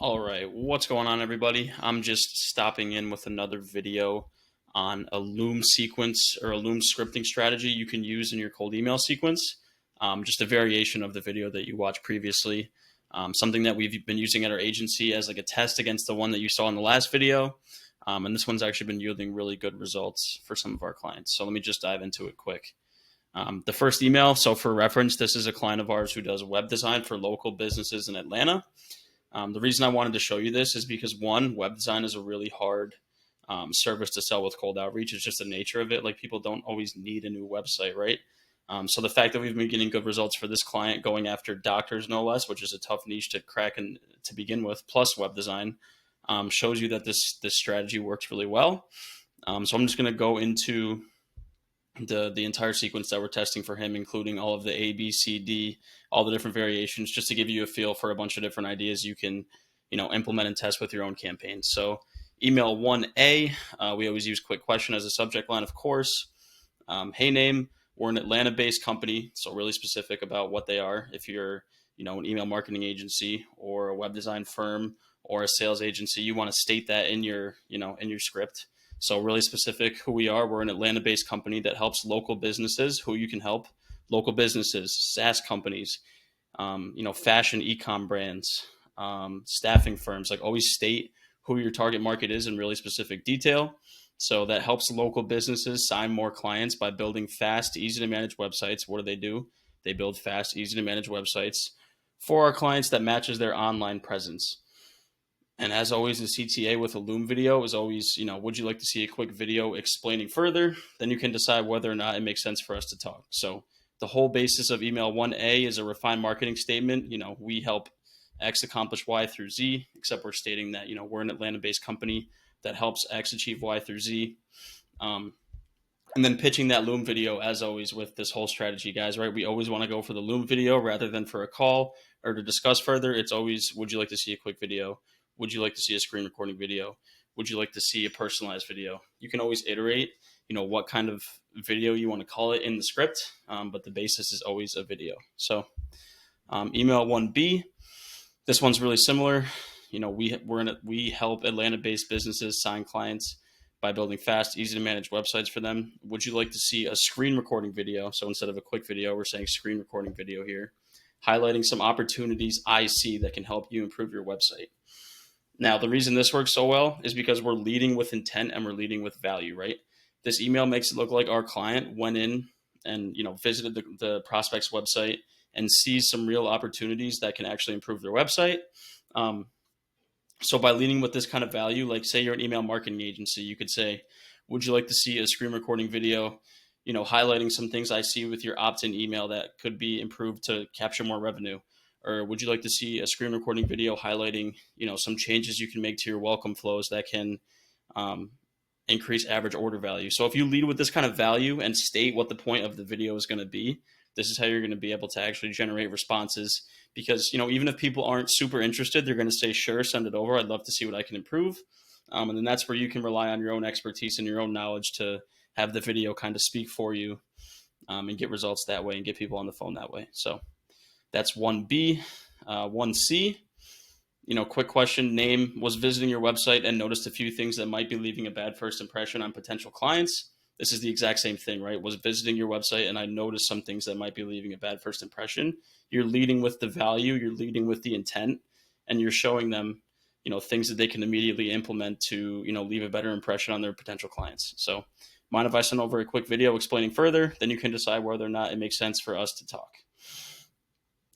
All right, what's going on, everybody? I'm just stopping in with another video on a Loom sequence or a Loom scripting strategy you can use in your cold email sequence. Just a variation of the video that you watched previously. Something that we've been using at our agency as like a test against the one that you saw in the last video. And this one's actually been yielding really good results for some of our clients. So let me just dive into it quick. The first email, so for reference, this is a client of ours who does web design for local businesses in Atlanta. The reason I wanted to show you this is because one, web design is a really hard service to sell with cold outreach. It's just the nature of it. Like people don't always need a new website, right? So the fact that we've been getting good results for this client, going after doctors no less, which is a tough niche to crack and to begin with, plus web design, shows you that this strategy works really well. So I'm just going to go into the entire sequence that we're testing for him, including all of the A, B, C, D, all the different variations, just to give you a feel for a bunch of different ideas you can, implement and test with your own campaigns. So email 1A, we always use quick question as a subject line, of course. Hey name, we're an Atlanta-based company, so really specific about what they are. If you're, an email marketing agency or a web design firm or a sales agency, you want to state that in your, in your script. So really specific who we are. We're an Atlanta-based company that helps local businesses. Who you can help: local businesses, SaaS companies, fashion e-com brands, staffing firms. Like always state who your target market is in really specific detail. So that helps local businesses sign more clients by building fast, easy to manage websites. What do? They build fast, easy to manage websites for our clients that matches their online presence. And as always, the CTA with a Loom video is always, would you like to see a quick video explaining further? Then you can decide whether or not it makes sense for us to talk. So the whole basis of email 1A is a refined marketing statement. We help X accomplish Y through Z, except we're stating that, we're an Atlanta-based company that helps X achieve Y through Z. And then pitching that Loom video, as always, with this whole strategy, guys, right? We always want to go for the Loom video rather than for a call or to discuss further. It's always, would you like to see a quick video? Would you like to see a screen recording video? Would you like to see a personalized video? You can always iterate, what kind of video you want to call it in the script, but the basis is always a video. So email 1B, this one's really similar. We help Atlanta-based businesses sign clients by building fast, easy to manage websites for them. Would you like to see a screen recording video? So instead of a quick video, we're saying screen recording video here, highlighting some opportunities I see that can help you improve your website. Now, the reason this works so well is because we're leading with intent and we're leading with value, right? This email makes it look like our client went in and, visited the prospect's website and sees some real opportunities that can actually improve their website. So by leading with this kind of value, like say you're an email marketing agency, you could say, would you like to see a screen recording video, highlighting some things I see with your opt-in email that could be improved to capture more revenue? Or would you like to see a screen recording video highlighting, some changes you can make to your welcome flows that can increase average order value? So if you lead with this kind of value and state what the point of the video is going to be, this is how you're going to be able to actually generate responses. Because, even if people aren't super interested, they're going to say, sure, send it over. I'd love to see what I can improve. And then that's where you can rely on your own expertise and your own knowledge to have the video kind of speak for you and get results that way and get people on the phone that way. So that's 1B. 1C, quick question. Name: was visiting your website and noticed a few things that might be leaving a bad first impression on potential clients. This is the exact same thing, right? Was visiting your website and I noticed some things that might be leaving a bad first impression. You're leading with the value, you're leading with the intent, and you're showing them, things that they can immediately implement to, leave a better impression on their potential clients. So mind if I send over a quick video explaining further? Then you can decide whether or not it makes sense for us to talk.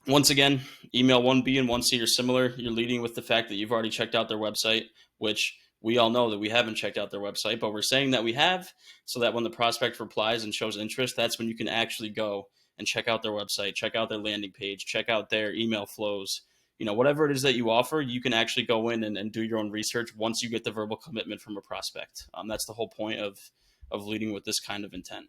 Once again, email 1B and 1C are similar. You're leading with the fact that you've already checked out their website, which we all know that we haven't checked out their website, but we're saying that we have, so that when the prospect replies and shows interest, that's when you can actually go and check out their website, check out their landing page, check out their email flows. Whatever it is that you offer, you can actually go in and do your own research once you get the verbal commitment from a prospect. That's the whole point of leading with this kind of intent.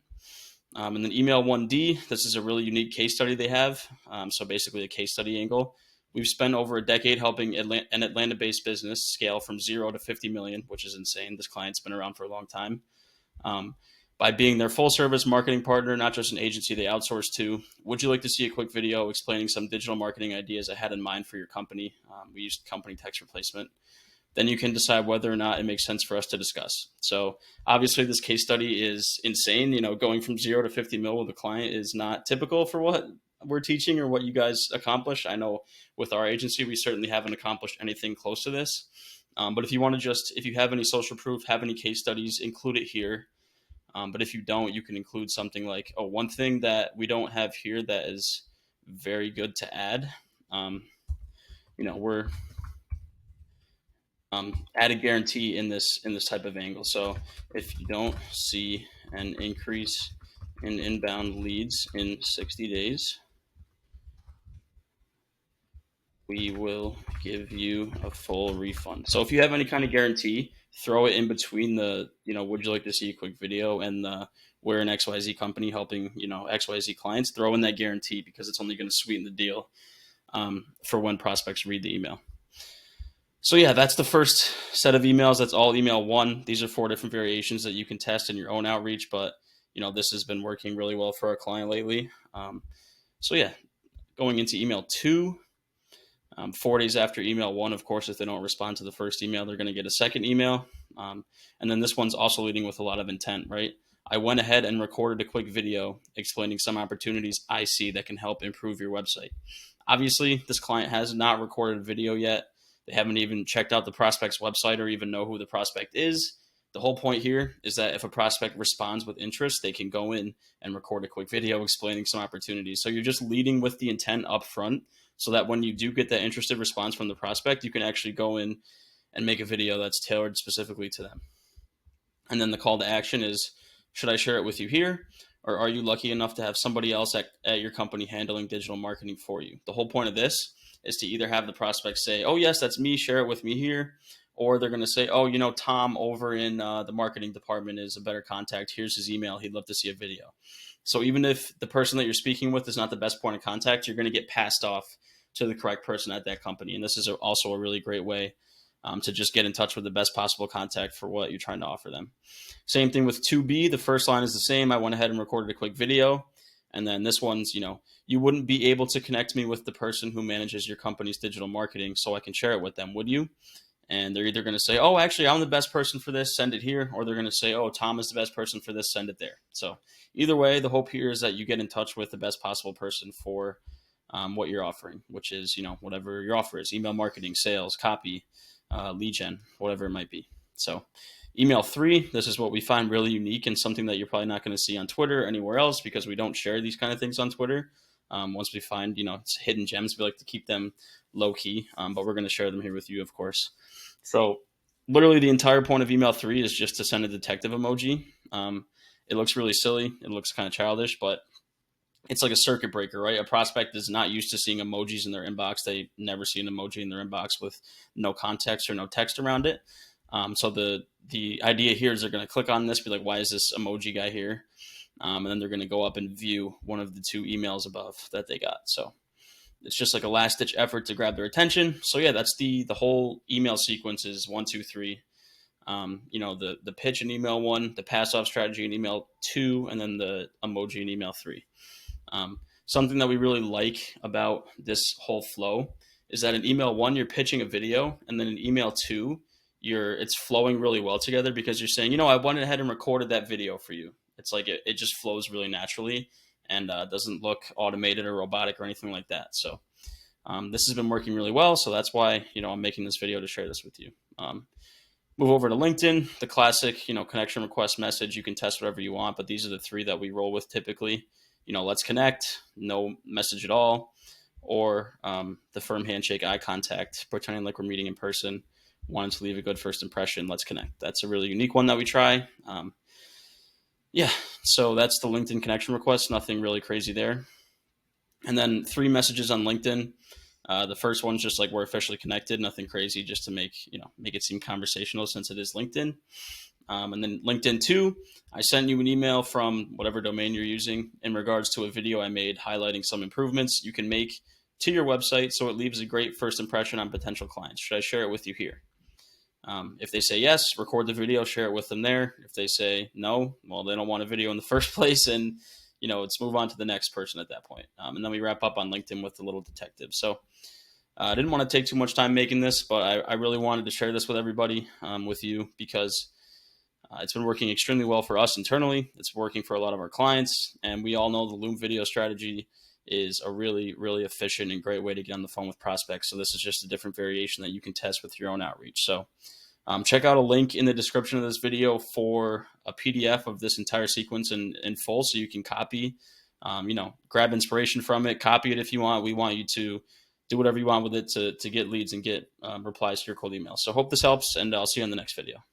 And then email 1D, this is a really unique case study they have. So basically a case study angle. We've spent over a decade helping an Atlanta-based business scale from 0 to 50 million, which is insane. This client's been around for a long time. by being their full service marketing partner, not just an agency they outsource to. Would you like to see a quick video explaining some digital marketing ideas I had in mind for your company? We used company text replacement. Then you can decide whether or not it makes sense for us to discuss. So obviously this case study is insane. Going from 0 to 50 mil with a client is not typical for what we're teaching or what you guys accomplish. I know with our agency, we certainly haven't accomplished anything close to this. But if you want to if you have any social proof, have any case studies, include it here. But if you don't, you can include something like, one thing that we don't have here that is very good to add. We're add a guarantee in this type of angle. So if you don't see an increase in inbound leads in 60 days, we will give you a full refund. So if you have any kind of guarantee, throw it in between the, would you like to see a quick video and the, we're an XYZ company helping, XYZ clients, throw in that guarantee because it's only going to sweeten the deal for when prospects read the email. So yeah, that's the first set of emails. That's all email 1. These are 4 different variations that you can test in your own outreach, but this has been working really well for our client lately. So yeah, going into email 2, 4 days after email 1, of course, if they don't respond to the first email, they're going to get a second email. And then this one's also leading with a lot of intent, right? I went ahead and recorded a quick video explaining some opportunities I see that can help improve your website. Obviously, this client has not recorded a video yet. They haven't even checked out the prospect's website or even know who the prospect is. The whole point here is that if a prospect responds with interest, they can go in and record a quick video explaining some opportunities. So you're just leading with the intent up front so that when you do get that interested response from the prospect, you can actually go in and make a video that's tailored specifically to them. And then the call to action is, should I share it with you here? Or are you lucky enough to have somebody else at your company handling digital marketing for you? The whole point of this is to either have the prospect say, oh, yes, that's me, share it with me here. Or they're going to say, oh, Tom over in the marketing department is a better contact. Here's his email. He'd love to see a video. So even if the person that you're speaking with is not the best point of contact, you're going to get passed off to the correct person at that company. And this is also a really great way to just get in touch with the best possible contact for what you're trying to offer them. Same thing with 2B. The first line is the same. I went ahead and recorded a quick video. And then this one's, you wouldn't be able to connect me with the person who manages your company's digital marketing so I can share it with them, would you? And they're either going to say, oh, actually, I'm the best person for this, send it here. Or they're going to say, oh, Tom is the best person for this, send it there. So either way, the hope here is that you get in touch with the best possible person for what you're offering, which is, whatever your offer is, email marketing, sales, copy, lead gen, whatever it might be. So email 3, this is what we find really unique and something that you're probably not going to see on Twitter or anywhere else because we don't share these kind of things on Twitter. Once we find, it's hidden gems, we like to keep them low key, but we're going to share them here with you, of course. So literally the entire point of email 3 is just to send a detective emoji. It looks really silly. It looks kind of childish, but it's like a circuit breaker, right? A prospect is not used to seeing emojis in their inbox. They never see an emoji in their inbox with no context or no text around it. So the idea here is they're going to click on this, be like, why is this emoji guy here? And then they're going to go up and view one of the 2 emails above that they got. So it's just like a last ditch effort to grab their attention. So yeah, that's the whole email sequence is 1, 2, 3. The pitch in email 1, the pass off strategy in email 2, and then the emoji in email 3. Something that we really like about this whole flow is that in email 1, you're pitching a video, and then in email 2, it's flowing really well together because you're saying, I went ahead and recorded that video for you. It's like it just flows really naturally and doesn't look automated or robotic or anything like that. So this has been working really well. So that's why, I'm making this video to share this with you. Move over to LinkedIn, the classic, connection request message. You can test whatever you want, but these are the 3 that we roll with typically. Let's connect, no message at all, or the firm handshake, eye contact, pretending like we're meeting in person, wanting to leave a good first impression, let's connect. That's a really unique one that we try. So that's the LinkedIn connection request, nothing really crazy there. And then 3 messages on LinkedIn. The first one's just like we're officially connected, nothing crazy, just to make it seem conversational since it is LinkedIn. And then LinkedIn 2, I sent you an email from whatever domain you're using in regards to a video I made highlighting some improvements you can make to your website so it leaves a great first impression on potential clients. Should I share it with you here? If they say yes, record the video, share it with them there. If they say no, well, they don't want a video in the first place, and let's move on to the next person at that point. And then we wrap up on LinkedIn with the little detective. So I didn't want to take too much time making this, but I really wanted to share this with everybody, with you, because it's been working extremely well for us internally. It's working for a lot of our clients, and we all know the Loom video strategy is a really, really efficient and great way to get on the phone with prospects. So this is just a different variation that you can test with your own outreach. So check out a link in the description of this video for a PDF of this entire sequence in full, so you can copy, grab inspiration from it, copy it if you want. We want you to do whatever you want with it to get leads and get replies to your cold email. So hope this helps, and I'll see you on the next video.